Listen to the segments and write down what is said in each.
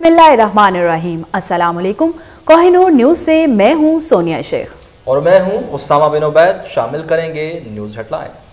बिस्मिल्लाहिर्रहमानिर्रहीम। अस्सलाम वालेकुम। कोहिनूर न्यूज़ से मैं हूं सोनिया शेख और मैं हूं उसामा बिन उबैद। शामिल करेंगे न्यूज़ हेडलाइंस।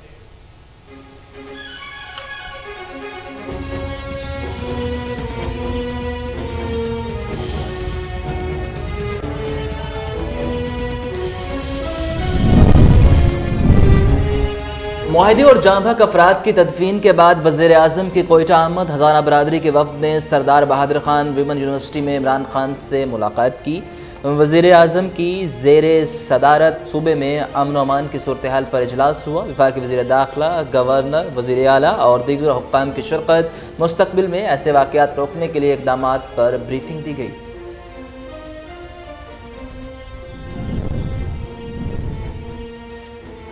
मुआहिदी और जांभक अफराद की तदफीन के बाद वज़ीर आज़म की कोयटा आमद। हज़ारा बरादरी के वफ़द ने सरदार बहादुर खान विमन यूनिवर्सिटी में इमरान खान से मुलाकात की। वज़ीर आज़म की ज़ेरे सदारत सूबे में अमन व अमान की सूरत हाल पर इजलास हुआ। वफाकी वज़ीर दाखिला, गवर्नर, वज़ीर आला और दीगर हुक्काम की शिरकत। मुस्तकबिल में ऐसे वाक़यात रोकने के लिए इक़दामात पर ब्रीफिंग दी गई।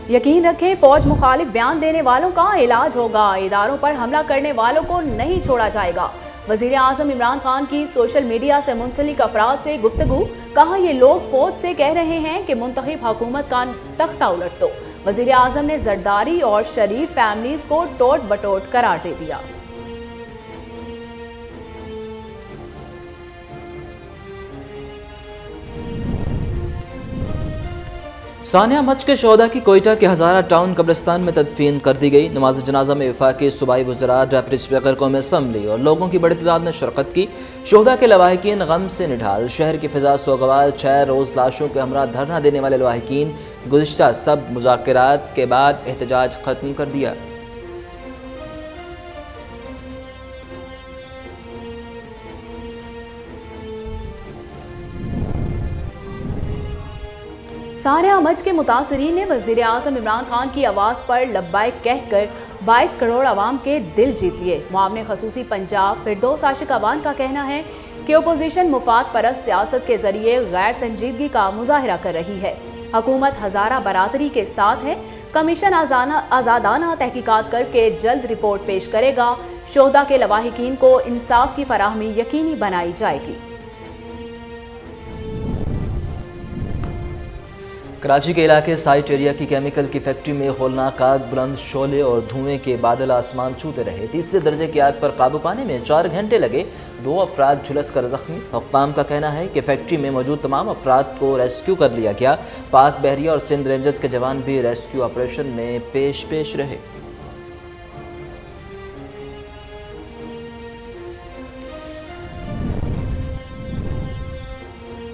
यकीन रखें, फौज मुखालिफ बयान देने वालों का इलाज होगा। इदारों पर हमला करने वालों को नहीं छोड़ा जाएगा। वज़ीर आज़म इमरान खान की सोशल मीडिया से मुंसलिक अफराद से गुफ्तगू। कहा, ये लोग फौज से कह रहे हैं कि मुंतखब हुकूमत का तख्ता उलट दो। वज़ीर आज़म ने जरदारी और शरीफ फैमिलीज को टोट बटोट करार दे दिया। सानिया मच के शोहदा की कोयटा के हज़ारा टाउन कब्रिस्तान में तदफीन कर दी गई। नमाज जनाजा में वफाकी सूबाई वज़रा, डिप्टी स्पीकर कौमी असम्बली और लोगों की बड़ी तादाद ने शिरकत की। शोहदा के लवाहिकीन गम से निढाल। शहर की फिजा सोगवार। 6 रोज़ लाशों के हमरा धरना देने वाले लवाहिकीन गुज़िश्ता सब मुज़ाकरात के बाद एहतजाज ख़त्म कर दिया। सानिया मच के मुतासरीन ने वज़ीर आज़म इमरान खान की आवाज़ पर लब्बाइक कहकर 22 करोड़ आवाम के दिल जीत लिए। मुआवने खसूसी पंजाब फिरदौस आशिक अवान का कहना है कि अपोजिशन मुफाद परस्त सियासत के जरिए गैर संजीदगी का मुजाहरा कर रही है। हुकूमत हज़ारा बरादरी के साथ है। कमीशन आज़ादाना तहकीकात करके जल्द रिपोर्ट पेश करेगा। शोहदा के लवाहिकीन को इंसाफ की फराहमी यकीनी बनाई जाएगी। कराची के इलाके साइट एरिया की केमिकल की फैक्ट्री में होलनाक आग, बुलंद शोले और धुएं के बादल आसमान छूते रहे। तीसरे दर्जे की आग पर काबू पाने में 4 घंटे लगे। 2 अफराद झुलस कर जख्मी। हुक्काम का कहना है कि फैक्ट्री में मौजूद तमाम अफराद को रेस्क्यू कर लिया गया। पाक बहरिया और सिंध रेंजर्स के जवान भी रेस्क्यू ऑपरेशन में पेश रहे।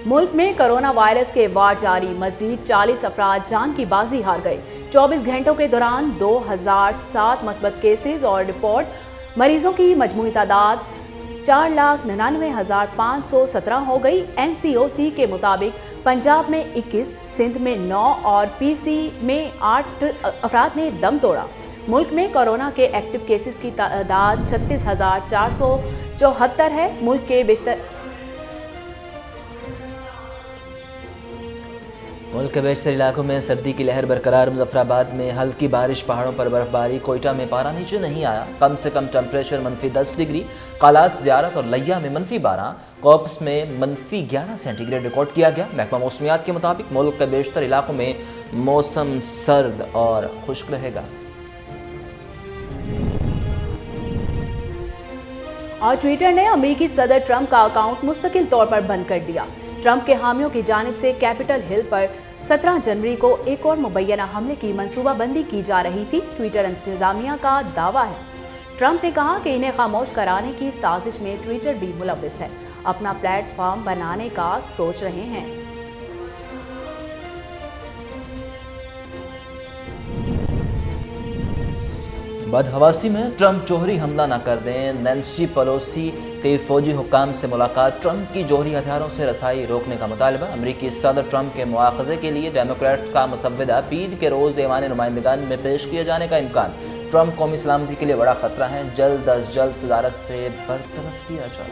मुल्क में कोरोना वायरस के वार जारी। मजीद 40 अफराद जान की बाजी हार गए। 24 घंटों के दौरान 2007 मस्बत केसेस और रिपोर्ट। मरीजों की मजमूई तादाद 4,99,517 हो गई। NCOC के मुताबिक पंजाब में 21, सिंध में 9 और PC में 8 अफराद ने दम तोड़ा। मुल्क में कोरोना के एक्टिव केसेस की तादाद 36,474 है। मुल्क के बेशतर इलाकों में सर्दी की लहर बरकरार। मुजफ्फराबाद में हल्की बारिश, पहाड़ों पर बर्फबारी। कोयटा में पारा नीचे नहीं आया। कम से कम टेम्परेचर -10 डिग्री। कालात, ज़ियारत और लिया में -12। कॉप्स में -11 सेंटीग्रेड रिकॉर्ड किया गया। महकमा मौसमियात के मुताबिक मुल्क के बेशतर इलाकों में मौसम सर्द और खुश्क रहेगा। और ट्विटर ने अमेरिकी सदर ट्रंप का अकाउंट मुस्तकिल तौर पर बंद कर दिया। ट्रंप के हामियों की जानिब से कैपिटल हिल पर 17 जनवरी को एक और मुबैना हमले की मंसूबाबंदी की जा रही थी। ट्विटर इंतजामिया का दावा है। ट्रंप ने कहा कि इन्हें खामोश कराने की साजिश में ट्विटर भी मुलव्विस है। अपना प्लेटफॉर्म बनाने का सोच रहे हैं। बदहवासी में ट्रंप जोहरी हमला न कर दें। नैन्सी पेलोसी के फौजी हुक्काम से मुलाकात। ट्रंप की जोहरी हथियारों से रसाई रोकने का मुतालबा। अमरीकी सदर ट्रंप के मुआखजे के लिए डेमोक्रेट का मुसव्विदा। ईद के रोज़ ऐवान नुमाइंदगान में पेश किए जाने का इम्कान। ट्रंप कौमी सलामती के लिए बड़ा खतरा है। जल्द अज जल्द सदारत से बरतरफ किया जाए।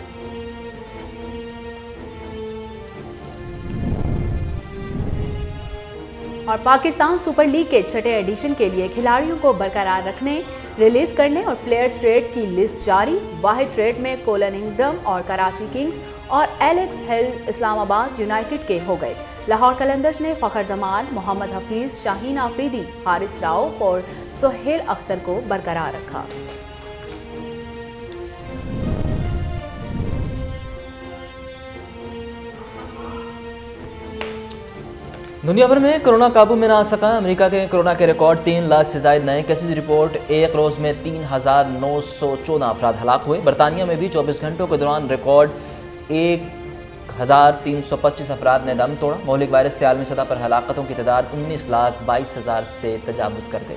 और पाकिस्तान सुपर लीग के 6ठे एडिशन के लिए खिलाड़ियों को बरकरार रखने, रिलीज करने और प्लेयर्स ट्रेड की लिस्ट जारी। वाहिद ट्रेड में कोलन इंग्रम और कराची किंग्स और एलेक्स हेल्स इस्लामाबाद यूनाइटेड के हो गए। लाहौर कलंदर्स ने फ़खर जमान, मोहम्मद हफीज़, शाहीन आफरीदी, हारिस राउफ और सुहेल अख्तर को बरकरार रखा। दुनिया भर में कोरोना काबू में ना आ सका। अमेरिका के कोरोना के रिकॉर्ड 3 लाख से ज्यादा नए केसेज रिपोर्ट। एक रोज में 3,914 अफराद हलाक हुए। बरतानिया में भी 24 घंटों के दौरान रिकॉर्ड 1,325 अफराद ने दम तोड़ा। मौलिक वायरस से आलमी सतह पर हलाकतों की तादाद 19,22,000 से तजावुज कर गई।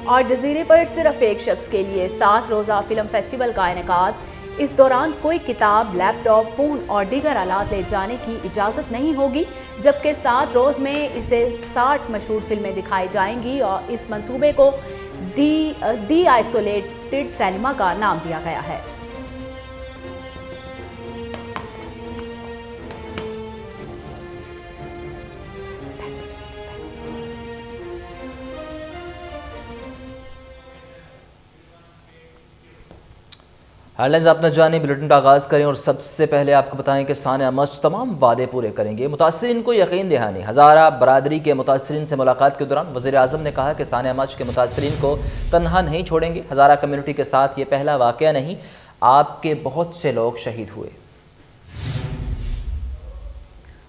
और जजीरे पर सिर्फ एक शख्स के लिए 7 रोज़ा फिल्म फेस्टिवल का इनेकाद। इस दौरान कोई किताब, लैपटॉप, फ़ोन और दीगर आलात ले जाने की इजाज़त नहीं होगी, जबकि 7 रोज़ में इसे 60 मशहूर फिल्में दिखाई जाएंगी। और इस मंसूबे को दी आइसोलेटेड सिनेमा का नाम दिया गया है। हेडलाइंस आपने जानी, बुलेटिन का आगाज़ करें और सबसे पहले आपको बताएं कि सानिया मस्जिद तमाम वादे पूरे करेंगे। मुतासरीन को यकीन दहानी। हज़ारा बरादरी के मुतासरीन से मुलाकात के दौरान वज़ीर आज़म ने कहा कि सानिया मस्जिद के मुतासरीन को तन्हा नहीं छोड़ेंगे। हज़ारा कम्युनिटी के साथ ये पहला वाक़या नहीं, आपके बहुत से लोग शहीद हुए।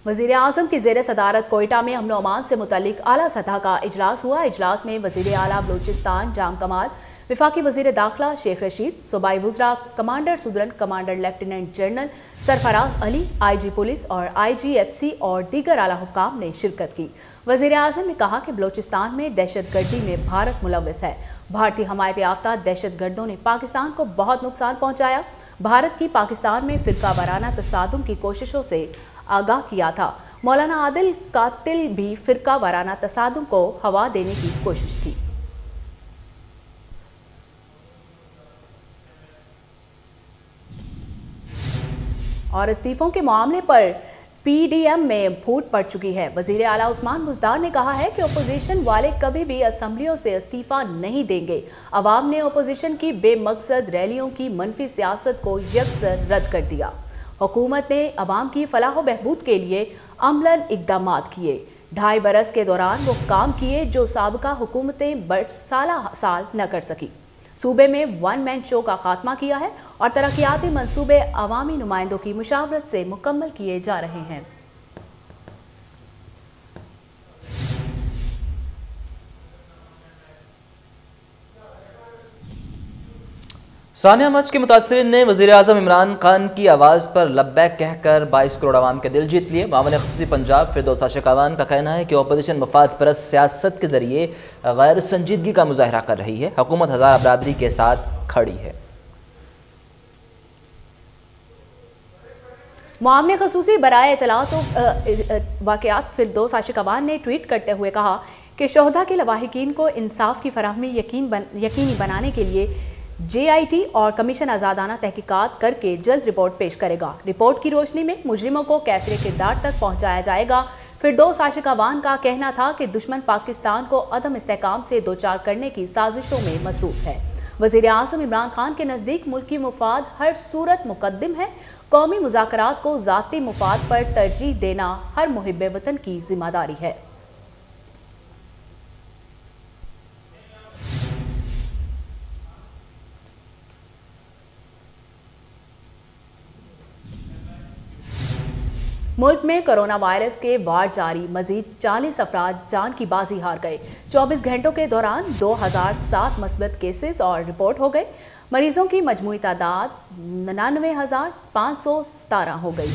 वज़ीर आज़म की ज़ेर सदारत कोयटा में अमन अमान से मुतल्लिक आला सतह का इजलास हुआ। इजलास में वज़ीर आला बलूचिस्तान जाम कमाल, विफाकी वज़ीर दाखिला शेख रशीद, सूबाई वज़रा commander southern, commander lieutenant general Sarfaraz Ali, IG police और IGFC और दीगर आला हुक्काम ने शिरकत की। वज़ीर आज़म ने कहा कि बलूचिस्तान में दहशतगर्दी में भारत मुलव्वस है। भारतीय हमायत याफ्ता दहशतगर्दों ने पाकिस्तान को बहुत नुकसान पहुँचाया। भारत की पाकिस्तान में फ़िरका वाराना तसादुम की कोशिशों से आगाह किया था। मौलाना आदिल कातिल भी फ़िरका वाराना तसादुम को हवा देने की कोशिश थी। और इस्तीफों के मामले पर PDM में फूट पड़ चुकी है। वज़ीर आला उस्मान बुज़दार ने कहा है कि अपोजिशन वाले कभी भी असम्बलियों से इस्तीफ़ा नहीं देंगे। अवाम ने अपोजिशन की बेमकसद रैलियों की मनफी सियासत को यकसर रद्द कर दिया। हुकूमत ने अवाम की फलाह बहबूद के लिए अमलन इक़दामात किए। 2.5 बरस के दौरान वो काम किए जो साबका हुकूमतें साल न कर सकी। सूबे में 1 मैन शो का खात्मा किया है और तरक्याती मंसूबे अवामी नुमाइंदों की मुशावरत से मुकम्मल किए जा रहे हैं। सानिया मस्जिद के मुतासरीन ने वज़ीर आज़म इमरान खान की आवाज़ पर लब्बैक कहकर 22 करोड़ आवाम के दिल जीत लिए। मामले ख़ुसूसी पंजाब फिरदौस आशिक अवान का कहना है कि अपोजिशन मफाद परस्त सियासत के ज़रिए गैर संजीदगी का मुजाहरा कर रही है। हुकूमत हज़ारा बरादरी के साथ खड़ी है। मामले ख़ुसूसी बराए इतलात वाक़यात फिरदौस आशिक अवान ने ट्वीट करते हुए कहा कि शोहदा के लवाहिकीन को इंसाफ की फराहमी यकीनी बनाने के लिए JIT और कमीशन आज़ादाना तहकीकात करके जल्द रिपोर्ट पेश करेगा। रिपोर्ट की रोशनी में मुजरिमों को कैफिर किरदार तक पहुँचाया जाएगा। फिरदौस आशिक अवान का कहना था कि दुश्मन पाकिस्तान को अदम इस्तेहकाम से दो चार करने की साजिशों में मसरूफ़ है। वज़ीर आज़म इमरान खान के नज़दीक मुल्की मुफाद हर सूरत मुकद्दम है। कौमी मुज़ाकरात को ज़ाती मुफाद पर तरजीह देना हर मुहिब्बे वतन की जिम्मेदारी है। मुल्क में कोरोना वायरस के वार जारी, मजीद 40 अफराद जान की बाजी हार गए। 24 घंटों के दौरान 2007 मस्बत केसेस और रिपोर्ट हो गए। मरीजों की मजमूई तादाद 99,517 हो गई।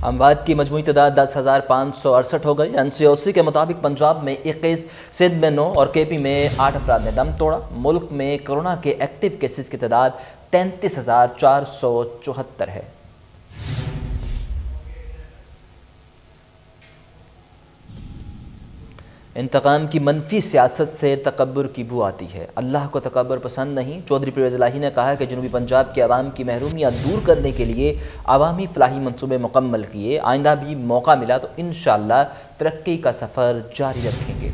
अमवात की मजमूई तादाद 10,568 हो गई। NCOC के मुताबिक पंजाब में 21, सिंध में 9 और KP में 8 अफराद ने दम तोड़ा। मुल्क में कोरोना के एक्टिव केसेस की तादाद 33,474 है। इंतकाम की मनफी सियासत से तकब्बुर की बू आती है। अल्लाह को तकब्बुर पसंद नहीं। चौधरी परवेज़ इलाही ने कहा कि जनूबी पंजाब के अवाम की महरूमियाँ दूर करने के लिए अवामी फलाही मनसूबे मुकम्मल किए। आइंदा भी मौका मिला तो इंशाअल्लाह तरक्की का सफ़र जारी रखेंगे।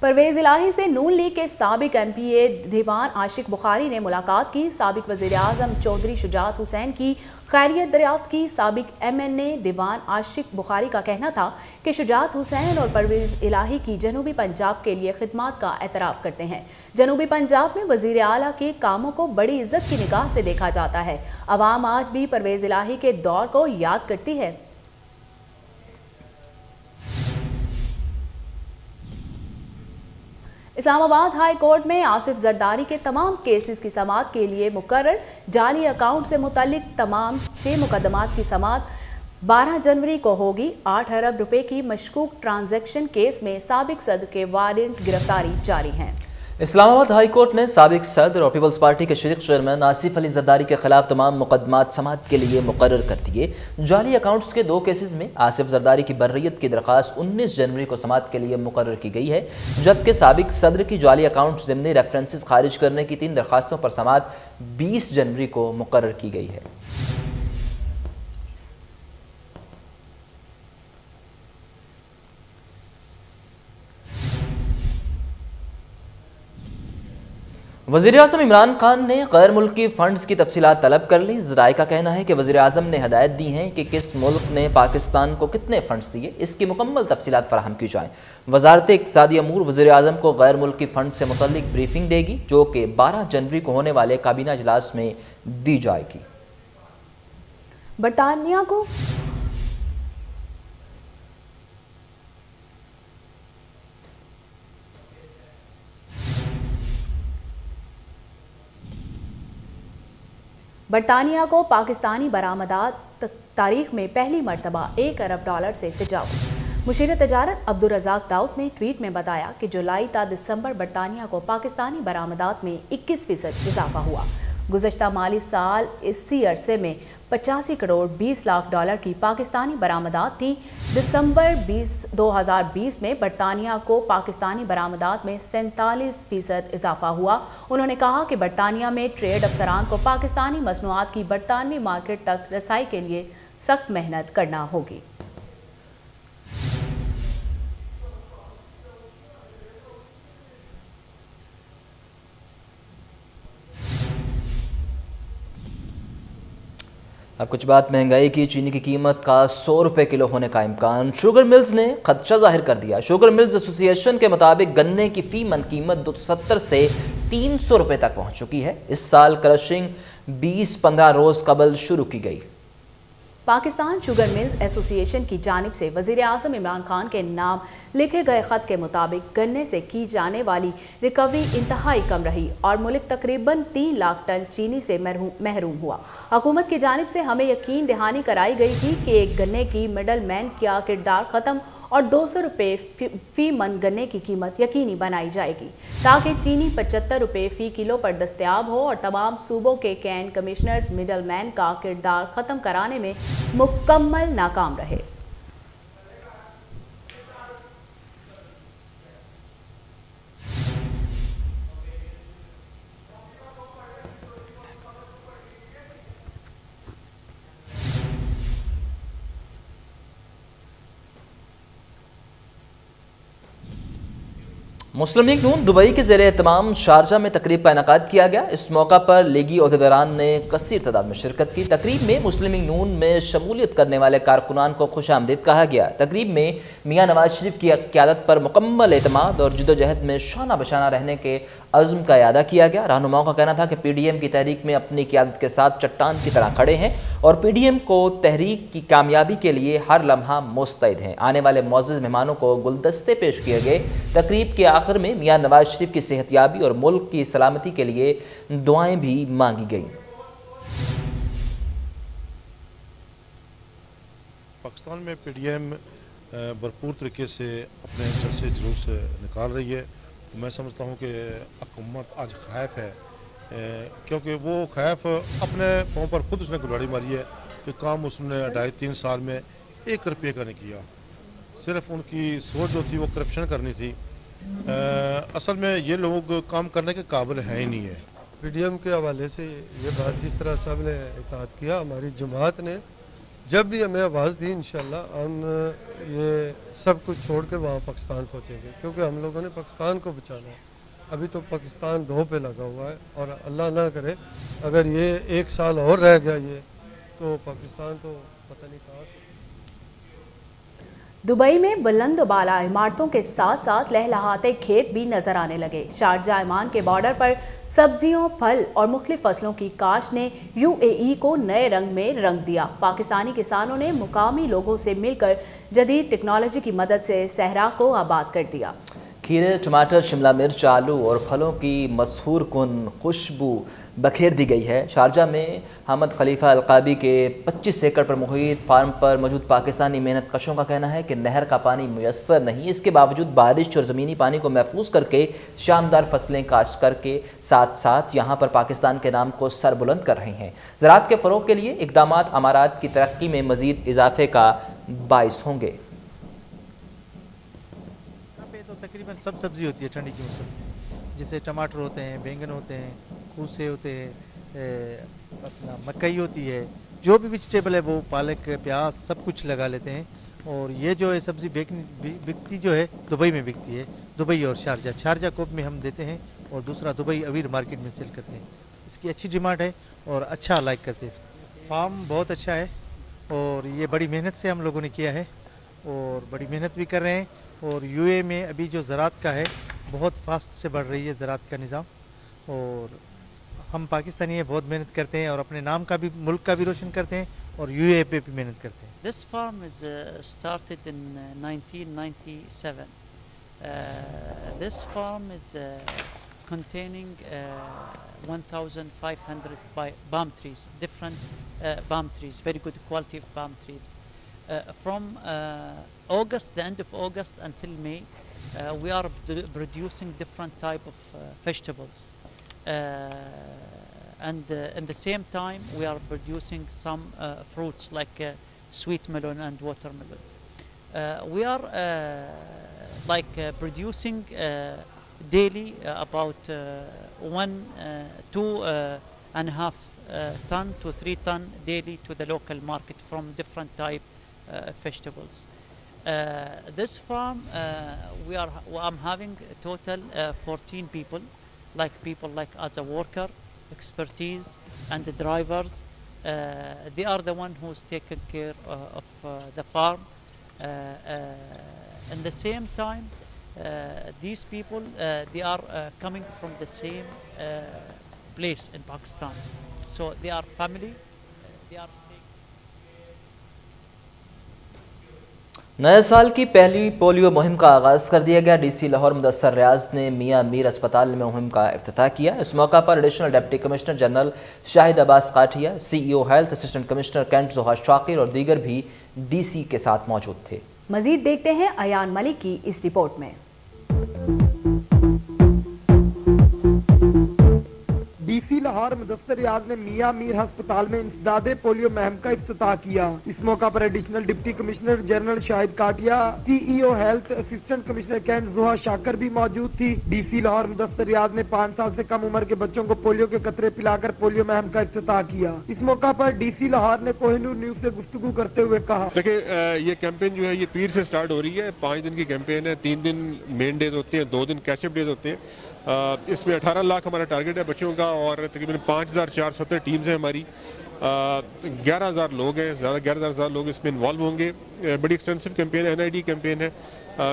परवेज इलाही से नून लीग के साबिक एमपीए दीवान आशिक बुखारी ने मुलाकात की। साबिक वज़ीर आज़म चौधरी शुजात हुसैन की खैरियत दरियाफ्त की। साबिक एमएनए दीवान आशिक बुखारी का कहना था कि शुजात हुसैन और परवेज इलाही की जनूबी पंजाब के लिए खिदमात का एतराफ़ करते हैं। जनूबी पंजाब में वज़ीर आला के कामों को बड़ी इज्जत की निगाह से देखा जाता है। अवाम आज भी परवेज इलाही के दौर को याद करती है। इस्लामाबाद हाई कोर्ट में आसिफ जरदारी के तमाम केसेस की समाअत के लिए मुकर्रर। जाली अकाउंट से मुतल्लिक तमाम 6 मुकदमात की समाअत 12 जनवरी को होगी। 8 अरब रुपए की मशकूक ट्रांजैक्शन केस में साबिक सदर के वारंट गिरफ्तारी जारी हैं। इस्लामाबाद हाई कोर्ट ने साबिक सदर और पीपल्स पार्टी के शरीक चेयरमैन आसिफ अली जरदारी के खिलाफ तमाम मुकदमात समाअत के लिए मुकर्रर कर दिए। जाली अकाउंट्स के 2 केसेस में आसिफ जरदारी की बर्रियत की दरख्वास्त 19 जनवरी को समाअत के लिए मुकर्रर की गई है, जबकि साबिक सदर की जाली अकाउंट ज़िमनी रेफरेंसेस खारिज करने की 3 दरख्वास्तों पर समाअत 20 जनवरी को मुकर्रर की गई है। वज़ीर आज़म इमरान खान ने गैर मुल्की फ़ंड्स की तफसीलात तलब कर ली। ज़राए का कहना है कि वज़ीर आज़म ने हदायत दी हैं कि किस मुल्क ने पाकिस्तान को कितने फ़ंड्स दिए, इसकी मुकम्मल तफसीलात फराहम की जाएँ। वज़ारत इक़्तिसादी अमूर वज़ीर आज़म को गैर मुल्की फ़ंड से मुतल्लिक ब्रीफिंग देगी, जो कि 12 जनवरी को होने वाले काबीना इजलास में दी जाएगी। बरतानिया को बरतानिया को पाकिस्तानी बरामदात तारीख में पहली मरतबा $1 अरब से तजावुज़। मुशीर तजारत अब्दुर्रज़ाक दाऊद ने ट्वीट में बताया कि जुलाई ता दिसंबर बरतानिया को पाकिस्तानी बरामदात में 21% इजाफा हुआ। गुज़श्ता माली साल इसी अरसे में 85 करोड़ 20 लाख डॉलर की पाकिस्तानी बरामदात थी। दिसंबर 2020 में बरतानिया को पाकिस्तानी बरामदात में 47% इजाफा हुआ। उन्होंने कहा कि बरतानिया में ट्रेड अफसरान को पाकिस्तानी मसनूआत की बरतानवी मार्केट तक रसाई के लिए सख्त मेहनत करना होगी। अब कुछ बात महंगाई की। चीनी की कीमत का 100 रुपये किलो होने का इम्कान। शुगर मिल्स ने खदशा जाहिर कर दिया। शुगर मिल्स एसोसिएशन के मुताबिक गन्ने की फी मन कीमत 270 से 300 रुपये तक पहुंच चुकी है। इस साल क्रशिंग 20-15 रोज़ कबल शुरू की गई। पाकिस्तान शुगर मिल्स एसोसिएशन की जानिब से वज़ीर आज़म इमरान खान के नाम लिखे गए ख़त के मुताबिक गन्ने से की जाने वाली रिकवरी इंतहाई कम रही और मुल्क तकरीबन 3 लाख टन चीनी से महरूम हुआ। हुकूमत की जानिब से हमें यकीन दहानी कराई गई थी कि एक गन्ने की मिडल मैन का किरदार ख़त्म और 200 रुपये फ़ी मन गन्ने की कीमत यकीनी बनाई जाएगी, ताकि चीनी 75 रुपये फ़ी किलो पर दस्तयाब हो और तमाम सूबों के कैन कमिश्नर्स मिडल मैन का किरदार ख़त्म कराने में मुकम्मल नाकाम रहे। मुस्लिम लीग नून दुबई के ज़ेरे एहतमाम शारजा में तकरीब का इनेकाद किया गया। इस मौका पर लीगी ओहदेदारान ने कसीर तादाद में शिरकत की। तकरीब में मुस्लिम लीग नून में शमूलियत करने वाले कारकुनान को खुशामदीद कहा गया। तकरीब में मियाँ नवाज शरीफ की क़यादत पर मुकम्मल एतमाद और जद्दोजहद में शाना बशाना रहने के अज़्म का इयादा किया गया। रहनुमाओं का कहना था कि PDM की तहरीक में अपनी क़यादत के साथ चट्टान की तरह खड़े हैं और PDM को तहरीक की कामयाबी के लिए हर लम्हा मुस्तैद हैं। आने वाले मुअज़्ज़ज़ मेहमानों को गुलदस्ते पेश किए गए। तकरीब के आखिर में मियाँ नवाज शरीफ की सेहतयाबी और मुल्क की सलामती के लिए दुआएं भी मांगी गईं। पाकिस्तान में PDM भरपूर तरीके से अपने जलसे जुलूस निकाल रही है। मैं समझता हूँ कि हुकूमत आज खैफ है, क्योंकि वो खैफ अपने पाँव पर खुद उसने गुलाड़ी मारी है कि काम उसने 2.5-3 साल में 1 रुपये का नहीं किया। सिर्फ उनकी सोच जो थी वो करप्शन करनी थी। असल में ये लोग काम करने के काबिल हैं ही नहीं है। PDM के हवाले से ये बात जिस तरह साहब ने इताद किया, हमारी जमात ने जब भी हमें आवाज़ दी इंशाल्लाह हम ये सब कुछ छोड़ के वहाँ पाकिस्तान पहुँचेंगे, क्योंकि हम लोगों ने पाकिस्तान को बचाना है। अभी तो पाकिस्तान धो पे लगा हुआ है और अल्लाह ना करे अगर ये 1 साल और रह गया ये तो पाकिस्तान तो पता नहीं कहाँ से। दुबई में बुलंद बाला इमारतों के साथ साथ लहलहाते खेत भी नजर आने लगे। शारजा ओमान के बॉर्डर पर सब्जियों, फल और मुख्तलिफ फसलों की काश्त ने UAE को नए रंग में रंग दिया। पाकिस्तानी किसानों ने मुकामी लोगों से मिलकर जदीद टेक्नोलॉजी की मदद से सहरा को आबाद कर दिया। खीरे, टमाटर, शिमला मिर्च, आलू और फलों की मशहूर कुन खुशबू बखेर दी गई है। शारजा में हमद खलीफा अलकाबी के 25 एकड़ पर मुहित फार्म पर मौजूद पाकिस्तानी मेहनत कशों का कहना है कि नहर का पानी मुयस्सर नहीं, इसके बावजूद बारिश और ज़मीनी पानी को महफूज करके शानदार फसलें काश्त करके साथ साथ यहाँ पर पाकिस्तान के नाम को सर बुलंद कर रहे हैं। ज़राअत के फ़रोग़ के लिए इक़दामात अमारात की तरक्की में मज़ीद इजाफे का बाइस होंगे। तकरीबन सब सब्ज़ी होती है ठंडी के मौसम में, जैसे टमाटर होते हैं, बैंगन होते हैं, खूसे होते हैं, अपना मकई होती है, जो भी वेजिटेबल है वो पालक, प्याज सब कुछ लगा लेते हैं। और ये जो है सब्ज़ी बिकती जो है दुबई में बिकती है, दुबई और शारजा कोप में हम देते हैं और दूसरा दुबई अवीर मार्केट में सेल करते हैं। इसकी अच्छी डिमांड है और अच्छा लाइक करते हैं इसको। फार्म बहुत अच्छा है और ये बड़ी मेहनत से हम लोगों ने किया है और बड़ी मेहनत भी कर रहे हैं। और UAE में अभी जो ज़राअत का है बहुत फास्ट से बढ़ रही है ज़राअत का निज़ाम, और हम पाकिस्तानी है बहुत मेहनत करते हैं और अपने नाम का भी, मुल्क का भी रोशन करते हैं और UAE पे भी मेहनत करते हैं। This farm is started in 1997. This farm is containing 1,500 palm trees, different palm trees, very good quality of palm trees. From August, the end of August until May, we are producing different type of vegetables, and in the same time we are producing some fruits like sweet melon and watermelon. We are producing daily about 2.5 ton to 3 ton daily to the local market from different type vegetables. This farm I'm having a total 14 people like as a worker, expertise, and the drivers. They are the one who's taking care of the farm. In the same time, these people they are coming from the same place in Pakistan, so they are family. They are staying. नए साल की पहली polio मुहिम का आगाज़ कर दिया गया। DC लाहौर मुदस्सर रियाज ने मियाँ मीर अस्पताल में मुहिम का इफ्तिताह किया। इस मौका पर additional deputy commissioner general Shahid Abbas Kathia, CEO health, assistant commissioner cantt Zoha Shakir और दीगर भी DC के साथ मौजूद थे। मजीद देखते हैं अयान मलिक की इस रिपोर्ट में। DC लाहौर मुदस्सर रियाज ने मियाँ मीर अस्पताल में इंसदादे पोलियो मुहिम का इफ्तिताह किया। इस मौका पर additional deputy commissioner general Shahid Kathia, CEO health, assistant commissioner cantt Zoha Shakir भी मौजूद थी। DC लाहौर मुदस्सर रियाज ने 5 साल से कम उम्र के बच्चों को पोलियो के कतरे पिलाकर पोलियो मुहिम का इफ्तिताह किया। इस मौका पर DC लाहौर ने कोहिनूर न्यूज से गुफ्तगू करते हुए कहा, देखिए ये कैंपेन जो है ये पीर से स्टार्ट हो रही है। 5 दिन की कैंपेन है, 3 दिन मेन डेज होते हैं, 2 दिन कैचअप डेज होते हैं। इसमें 18 लाख हमारा टारगेट है बच्चों का और तकरीबन 5,470 टीम्स हैं हमारी। 11,000 लोग हैं, ज़्यादा 11,000 लोग इसमें इन्वॉल्व होंगे। बड़ी एक्सटेंसिव कैंपेन है, NID कैंपेन है।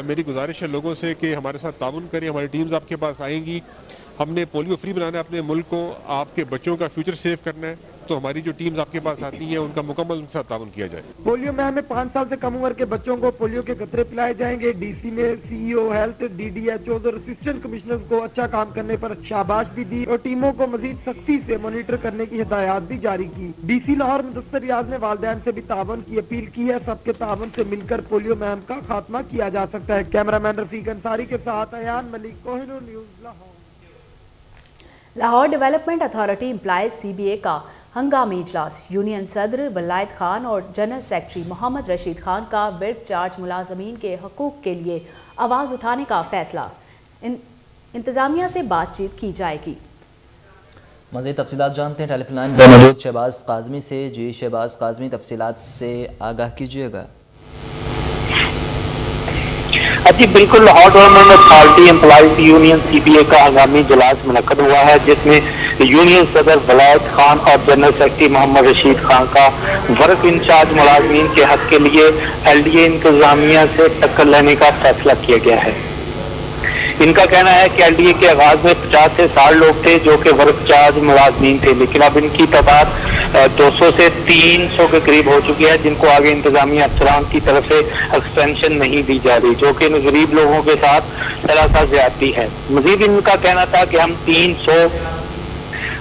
मेरी गुजारिश है लोगों से कि हमारे साथ ताउन करें, हमारी टीम्स आपके पास आएंगी। हमने पोलियो फ्री बनाना है अपने मुल्क को, आपके बच्चों का फ्यूचर सेव करना है, तो हमारी जो टीम्स आपके पास आती हैं उनका मुकम्मल उनके साथ ताउन किया जाए। पोलियो मुहिम में 5 साल से कम उम्र के बच्चों को पोलियो के कतरे पिलाए जाएंगे। DC ने CEO हेल्थ, DDHOs और असिस्टेंट कमिश्नर्स को अच्छा काम करने पर शाबाश भी दी और टीमों को मजीद सख्ती से मॉनिटर करने की हिदायत भी जारी की। DC लाहौर मुदस्सर रियाज ने वालिदैन से भी तावन की अपील की है। सबके तावन से मिलकर पोलियो मुहिम का खात्मा किया जा सकता है। कैमरामैन रफीक अंसारी के साथ Ayan Malik, Kohinoor news, Lahore. Lahore development authority employees CBA का हंगामी इजलास। यूनियन सदर वलायत खान और जनरल सेक्रेटरी मोहम्मद रशीद खान का वर्क चार्ज मुलाजमीन के हकूक़ के लिए आवाज़ उठाने का फैसला। इंतज़ामिया से बातचीत की जाएगी। मज़ीद तफसीलात जानते हैं टेलीफोन लाइन पर मौजूद शहबाज काज़मी से। जी शहबाज काज़मी, तफसीलात से आगाह कीजिएगा। जी बिल्कुल, Lahore government authority employees union CPA का हंगामी इजलास मुनक्कद हुआ है, जिसमें यूनियन सदर वलायत खान और जनरल सेक्रेटरी मोहम्मद रशीद खान का वर्क इंचार्ज मुलाजमीन के हक के लिए LDA इंतजामिया से टक्कर लेने का फैसला किया गया है। इनका कहना है कि LDA के आगाज में 50 से 60 लोग थे जो कि वर्क चार्ज मुलाजमीन थे, लेकिन अब इनकी तादाद 200 से 300 के करीब हो चुकी है, जिनको आगे इंतजामिया अफसरान की तरफ से एक्सटेंशन नहीं दी जा रही, जो कि इन गरीब लोगों के साथ सरासर ज्यादती है। मजीद इनका कहना था कि हम 300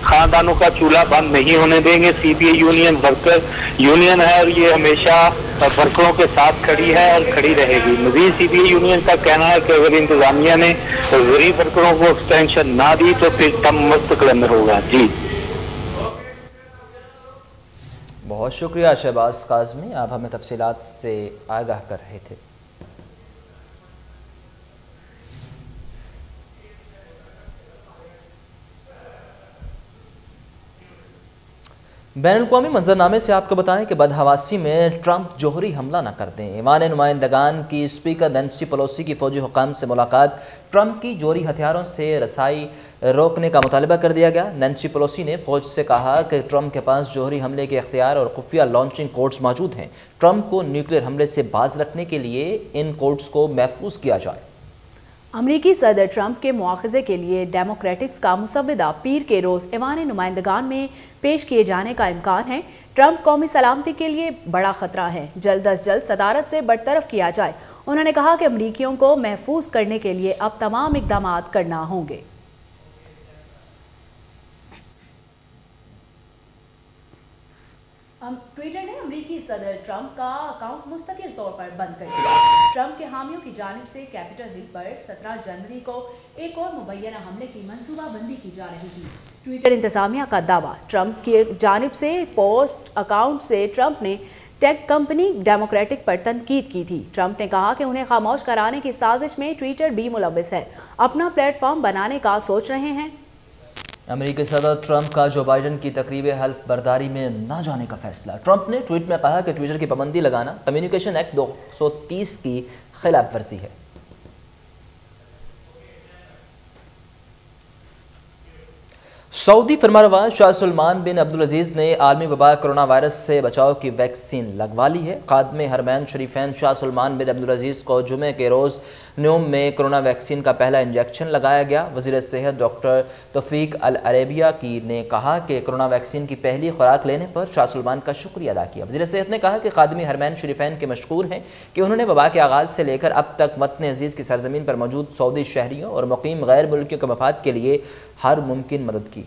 खानदानों का चूल्हा बंद नहीं होने देंगे। CPA यूनियन वर्कर यूनियन है और ये हमेशा वर्करों के साथ खड़ी है और खड़ी रहेगी। मजीद CPA यूनियन का कहना है कि अगर इंतजामिया ने गरीब वर्करों को एक्सटेंशन ना दी तो फिर तब मुस्तकिल अंदर होगा। जी बहुत शुक्रिया शहबाज काज़मी, आप हमें तफसीलात से आगाह कर रहे थे। बैनुल-अक़वामी मंजरनामे से आपको बताएं कि बदहवासी में ट्रंप जोहरी हमला न कर दें। ईवान नुमाइंदगान की स्पीकर नैन्सी पेलोसी की फौजी हुकाम से मुलाकात, ट्रंप की जोहरी हथियारों से रसाई रोकने का मुतालबा कर दिया गया। नैन्सी पेलोसी ने फौज से कहा कि ट्रंप के पास जोहरी हमले के इख्तियार और खुफिया लॉन्चिंग कोड्स मौजूद हैं। ट्रंप को न्यूक्लियर हमले से बाज रखने के लिए इन कोड्स को महफूज किया जाए। अमरीकी सदर ट्रंप के मुआखज़े के लिए डेमोक्रेटिक्स का मुसव्विदा पीर के रोज़ ईवान नुमाइंदगान में पेश किए जाने का इम्कान है। ट्रंप कौमी सलामती के लिए बड़ा खतरा है, जल्द अज जल्द सदारत से बरतरफ किया जाए। उन्होंने कहा कि अमरीकियों को महफूज करने के लिए अब तमाम इक़दाम करना होंगे। ट्विटर ने अमरीकी सदर ट्रंप का अकाउंट मुस्तकिल तौर पर बंद कर दिया। ट्रंप के हामियों की जानिब से कैपिटल हिल पर 17 जनवरी को एक और मुबैना हमले की मंसूबाबंदी की जा रही थी। ट्विटर इंतजामिया का दावा, ट्रंप की जानिब से पोस्ट अकाउंट से ट्रंप ने टेक कंपनी डेमोक्रेटिक पर तनकीद की थी। ट्रंप ने कहा कि उन्हें खामोश कराने की साजिश में ट्विटर भी मुलव्विस है, अपना प्लेटफॉर्म बनाने का सोच रहे हैं। अमेरिकी सदर ट्रंप का जो बाइडन की तकरीब हल्फ बर्दारी में न जाने का फैसला। ट्रंप ने ट्वीट में कहा कि ट्विटर की पाबंदी लगाना कम्युनिकेशन एक्ट 230 की खिलाफ वर्जी है। सऊदी फरमानरवा शाह सलमान बिन अब्दुल अजीज़ ने आलमी वबा कोरोना वायरस से बचाव की वैक्सीन लगवा ली है। खादमे हरमैन शरीफैन शाह सलमान बिन अब्दुल अजीज़ को जुमे के रोज़ न्यूम में कोरोना वैक्सीन का पहला इंजेक्शन लगाया गया। वज़ीर सेहत डॉक्टर तौफीक अल अरेबिया ने कहा कि कोरोना वैक्सीन की पहली खुराक लेने पर शाह सलमान का शुक्रिया अदा किया। वज़ीर सेहत ने कहा कि खादमी हरमैन शरीफैन के मशकूर हैं कि उन्होंने वबा के आगाज़ से लेकर अब तक वतन अजीज़ की सरजमीन पर मौजूद सऊदी शहरियों और मुकीम गैर मुल्कियों के मफाद के लिए हर मुमकिन मदद की।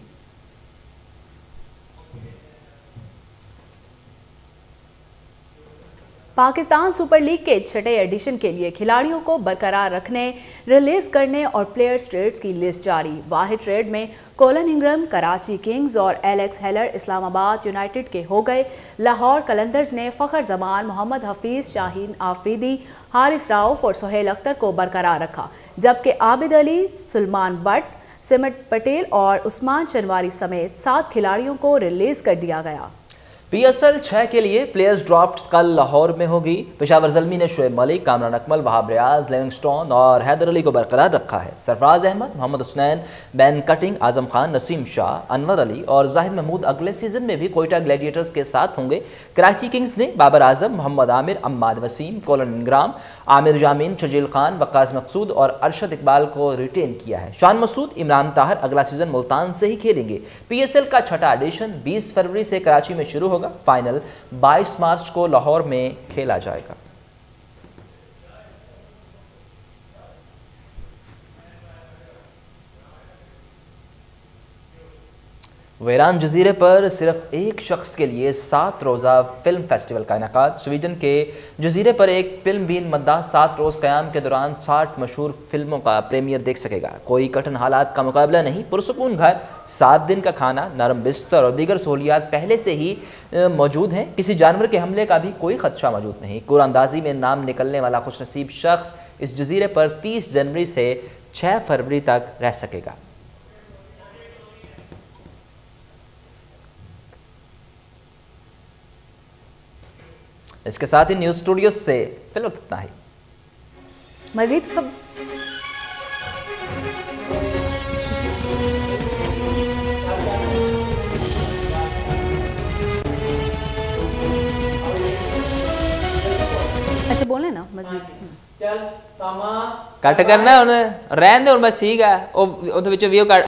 पाकिस्तान सुपर लीग के छठे एडिशन के लिए खिलाड़ियों को बरकरार रखने, रिलीज करने और प्लेयर्स ट्रेड्स की लिस्ट जारी। वाहिद ट्रेड में कोलन इंग्रम कराची किंग्स और एलेक्स हेलर इस्लामाबाद यूनाइटेड के हो गए। लाहौर कलंदर्स ने फ़खर जमान, मोहम्मद हफीज़, शाहीन आफरीदी, हारिस राउफ और सोहेल अख्तर को बरकरार रखा, जबकि आबिद अली, सुलेमान बट, सिमट पटेल और उस्मान शनवारी समेत 7 खिलाड़ियों को रिलीज कर दिया गया। PSL 6 के लिए प्लेयर्स ड्राफ्ट्स कल लाहौर में होगी। पेशावर ज़ल्मी ने शोएब मलिक, कामरान अकमल, वहाब रियाज, लिविंगस्टोन और हैदर अली को बरकरार रखा है। सरफराज अहमद, मोहम्मद हुसैन, बैन कटिंग, आजम खान, नसीम शाह, अनवर अली और जाहिद महमूद अगले सीजन में भी कोयटा ग्लैडिएटर्स के साथ होंगे। कराची किंग्स ने बाबर आजम, मोहम्मद आमिर, अम्माद वसीम, कोलन इंग्राम, आमिर जामीन, शजील खान, वक्कास मकसूद और अरशद इकबाल को रिटेन किया है। शान मसूद, इमरान ताहर अगला सीजन मुल्तान से ही खेलेंगे। PSL का छठा एडिशन 20 फरवरी से कराची में शुरू होगा। फाइनल 22 मार्च को लाहौर में खेला जाएगा। वेरान जजीरे पर सिर्फ एक शख्स के लिए 7 रोज़ा फिल्म फेस्टिवल का इनेकाद। स्वीडन के जजीरे पर एक फिल्म बीन मद्दा 7 रोज़ क़याम के दौरान 60 मशहूर फिल्मों का प्रीमियर देख सकेगा। कोई कठिन हालात का मुकाबला नहीं, पुरसुकून घर, 7 दिन का खाना, नरम बिस्तर और दीगर सहूलियात पहले से ही मौजूद हैं। किसी जानवर के हमले का भी कोई खदशा मौजूद नहीं। कुरानंदाजी में नाम निकलने वाला खुशनसीब शख्स इस जजीरे पर 30 जनवरी से 6 फरवरी तक रह सकेगा। इसके साथ ही न्यूज़ स्टूडियो से फिलहाल इतना ही। मजीद खबर अच्छा बोले ना मजीद कट करना रहन दे बस ठीक है।